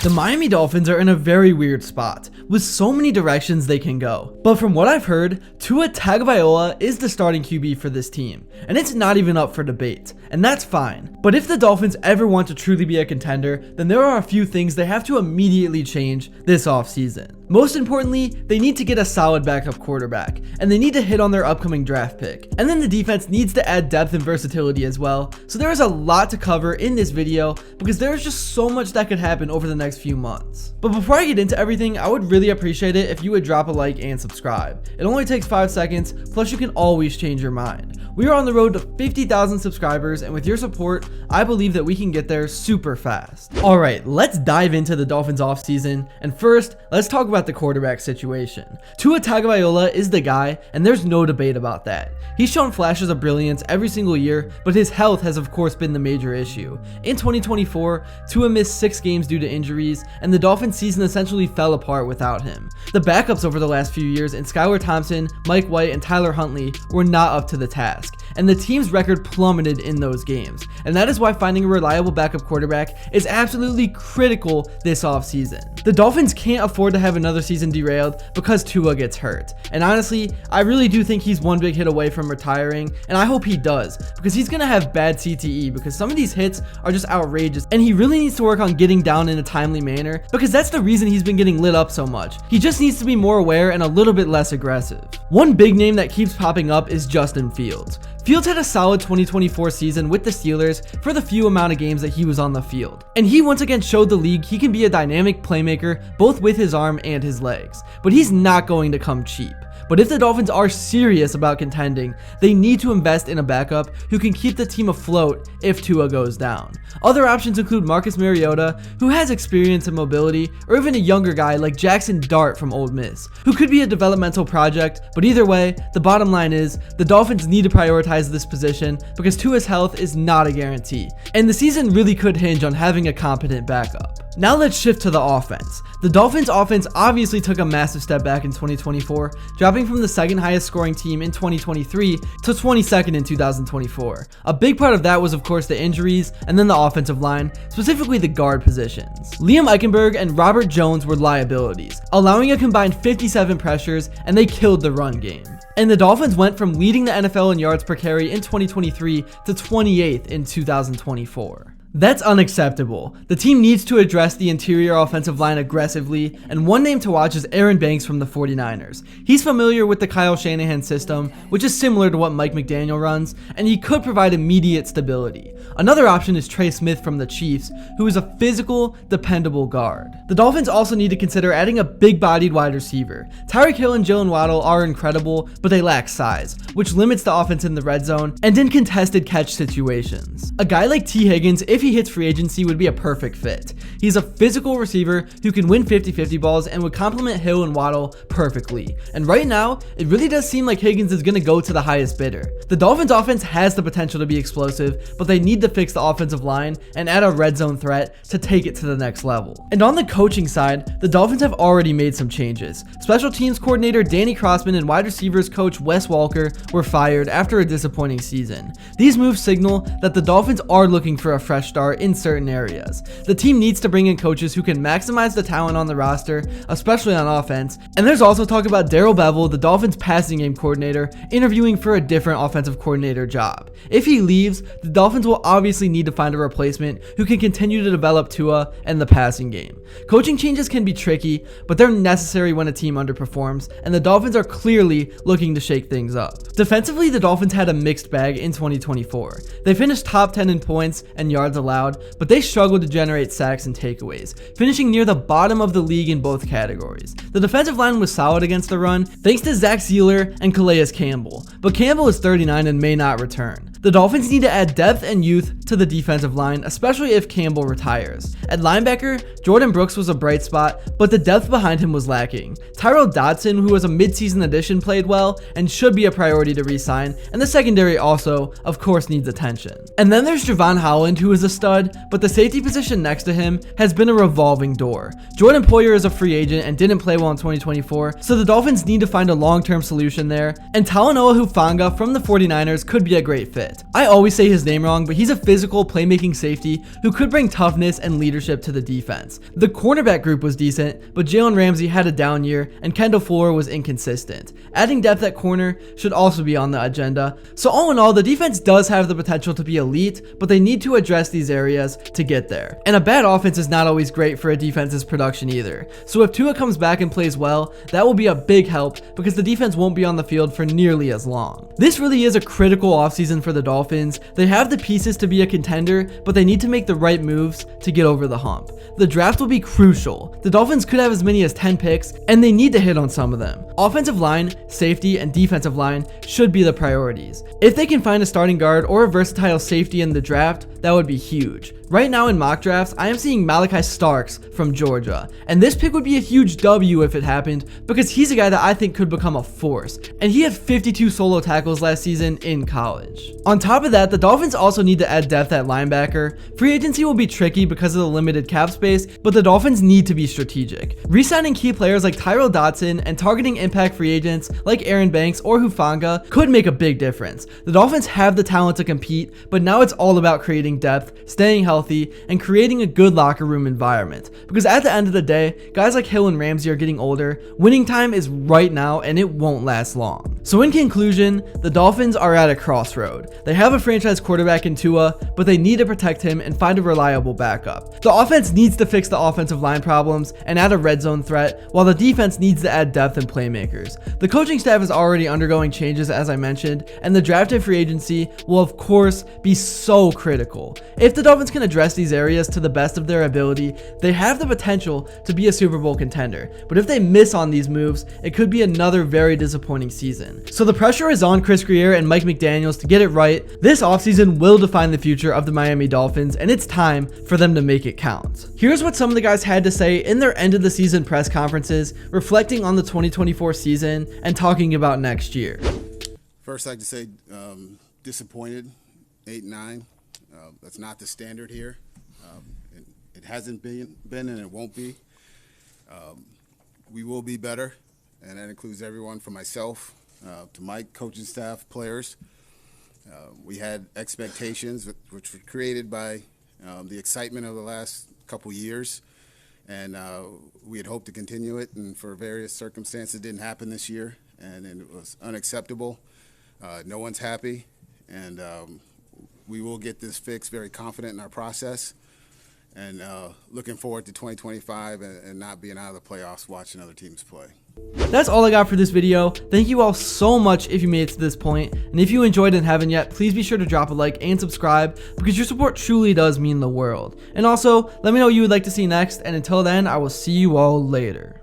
The Miami Dolphins are in a very weird spot, with so many directions they can go. But from what I've heard, Tua Tagovailoa is the starting QB for this team, and it's not even up for debate, and that's fine. But if the Dolphins ever want to truly be a contender, then there are a few things they have to immediately change this offseason. Most importantly, they need to get a solid backup quarterback, and they need to hit on their upcoming draft pick. And then the defense needs to add depth and versatility as well, so there is a lot to cover in this video because there is just so much that could happen over the next few months. But before I get into everything, I would really appreciate it if you would drop a like and subscribe. It only takes 5 seconds, plus you can always change your mind. We are on the road to 50,000 subscribers, and with your support, I believe that we can get there super fast. Alright, let's dive into the Dolphins offseason, and first, let's talk about the quarterback situation. Tua Tagovailoa is the guy, and there's no debate about that. He's shown flashes of brilliance every single year, but his health has of course been the major issue. In 2024, Tua missed 6 games due to injuries, and the Dolphins season essentially fell apart without him. The backups over the last few years in Skylar Thompson, Mike White, and Tyler Huntley were not up to the task, and the team's record plummeted in those games, and that is why finding a reliable backup quarterback is absolutely critical this offseason. The Dolphins can't afford to have another season derailed because Tua gets hurt, and honestly, I really do think he's one big hit away from retiring, and I hope he does, because he's gonna have bad CTE because some of these hits are just outrageous, and he really needs to work on getting down in a timely manner because that's the reason he's been getting lit up so much. He just needs to be more aware and a little bit less aggressive. One big name that keeps popping up is Justin Fields. Fields had a solid 2024 season with the Steelers for the few amount of games that he was on the field, and he once again showed the league he can be a dynamic playmaker both with his arm and his legs, but he's not going to come cheap. But if the Dolphins are serious about contending, they need to invest in a backup who can keep the team afloat if Tua goes down. Other options include Marcus Mariota, who has experience and mobility, or even a younger guy like Jackson Dart from Ole Miss, who could be a developmental project, but either way, the bottom line is, the Dolphins need to prioritize this position because Tua's health is not a guarantee, and the season really could hinge on having a competent backup. Now let's shift to the offense. The Dolphins offense obviously took a massive step back in 2024, dropping from the second highest scoring team in 2023 to 22nd in 2024. A big part of that was of course the injuries and then the offensive line, specifically the guard positions. Liam Eichenberg and Robert Jones were liabilities, allowing a combined 57 pressures, and they killed the run game. And the Dolphins went from leading the NFL in yards per carry in 2023 to 28th in 2024. That's unacceptable. The team needs to address the interior offensive line aggressively, and one name to watch is Aaron Banks from the 49ers. He's familiar with the Kyle Shanahan system, which is similar to what Mike McDaniel runs, and he could provide immediate stability. Another option is Trey Smith from the Chiefs, who is a physical, dependable guard. The Dolphins also need to consider adding a big-bodied wide receiver. Tyreek Hill and Jalen Waddle are incredible, but they lack size, which limits the offense in the red zone and in contested catch situations. A guy like T. Higgins, if he hits free agency, would be a perfect fit. He's a physical receiver who can win 50-50 balls and would complement Hill and Waddle perfectly. And right now, it really does seem like Higgins is going to go to the highest bidder. The Dolphins offense has the potential to be explosive, but they need to fix the offensive line and add a red zone threat to take it to the next level. And on the coaching side, the Dolphins have already made some changes. Special teams coordinator Danny Crossman and wide receivers coach Wes Walker were fired after a disappointing season. These moves signal that the Dolphins are looking for a fresh start in certain areas. The team needs to bring in coaches who can maximize the talent on the roster, especially on offense. And there's also talk about Darrell Bevell, the Dolphins passing game coordinator, interviewing for a different offensive coordinator job. If he leaves, the Dolphins will obviously need to find a replacement who can continue to develop Tua and the passing game. Coaching changes can be tricky, but they're necessary when a team underperforms, and the Dolphins are clearly looking to shake things up. Defensively, the Dolphins had a mixed bag in 2024. They finished top 10 in points and yards allowed, but they struggled to generate sacks and takeaways, finishing near the bottom of the league in both categories. The defensive line was solid against the run, thanks to Zach Sealer and Calais Campbell, but Campbell is 39 and may not return. The Dolphins need to add depth and youth to the defensive line, especially if Campbell retires. At linebacker, Jordan Brooks was a bright spot, but the depth behind him was lacking. Tyrell Dodson, who was a midseason addition, played well and should be a priority to re-sign, and the secondary also, of course, needs attention. And then there's Javon Holland, who is a stud, but the safety position next to him has been a revolving door. Jordan Poyer is a free agent and didn't play well in 2024, so the Dolphins need to find a long-term solution there, and Talanoa Hufanga from the 49ers could be a great fit. fit. I always say his name wrong, but he's a physical playmaking safety who could bring toughness and leadership to the defense. The cornerback group was decent, but Jalen Ramsey had a down year and Kendall Fuller was inconsistent. Adding depth at corner should also be on the agenda. So all in all, the defense does have the potential to be elite, but they need to address these areas to get there. And a bad offense is not always great for a defense's production either. So if Tua comes back and plays well, that will be a big help because the defense won't be on the field for nearly as long. This really is a critical offseason for the Dolphins. They have the pieces to be a contender, but they need to make the right moves to get over the hump. The draft will be crucial. The Dolphins could have as many as 10 picks, and they need to hit on some of them. Offensive line, safety, and defensive line should be the priorities. If they can find a starting guard or a versatile safety in the draft, that would be huge. Right now in mock drafts, I am seeing Malachi Starks from Georgia, and this pick would be a huge W if it happened because he's a guy that I think could become a force, and he had 52 solo tackles last season in college. On top of that, the Dolphins also need to add depth at linebacker. Free agency will be tricky because of the limited cap space, but the Dolphins need to be strategic. Re-signing key players like Tyrell Dodson and targeting impact free agents like Aaron Banks or Hufanga could make a big difference. The Dolphins have the talent to compete, but now it's all about creating depth, staying healthy, and creating a good locker room environment. Because at the end of the day, guys like Hill and Ramsey are getting older, winning time is right now and it won't last long. So in conclusion, the Dolphins are at a crossroad. They have a franchise quarterback in Tua, but they need to protect him and find a reliable backup. The offense needs to fix the offensive line problems and add a red zone threat, while the defense needs to add depth and playmakers. The coaching staff is already undergoing changes as I mentioned, and the draft and free agency will of course be so critical. If the Dolphins can address these areas to the best of their ability, they have the potential to be a Super Bowl contender. But if they miss on these moves, it could be another very disappointing season. So the pressure is on Chris Grier and Mike McDaniels to get it right. This offseason will define the future of the Miami Dolphins, and it's time for them to make it count. Here's what some of the guys had to say in their end of the season press conferences, reflecting on the 2024 season and talking about next year. First, I'd like to say disappointed, 8-9. That's not the standard here. It hasn't been and it won't be. We will be better, and that includes everyone from myself to Mike, coaching staff, players. We had expectations which were created by the excitement of the last couple years, and we had hoped to continue it, and for various circumstances it didn't happen this year, and it was unacceptable. No one's happy, and we will get this fixed, very confident in our process, and looking forward to 2025 and not being out of the playoffs watching other teams play. That's all I got for this video. Thank you all so much if you made it to this point, and if you enjoyed and haven't yet, please be sure to drop a like and subscribe because your support truly does mean the world. And also, let me know what you would like to see next, and until then, I will see you all later.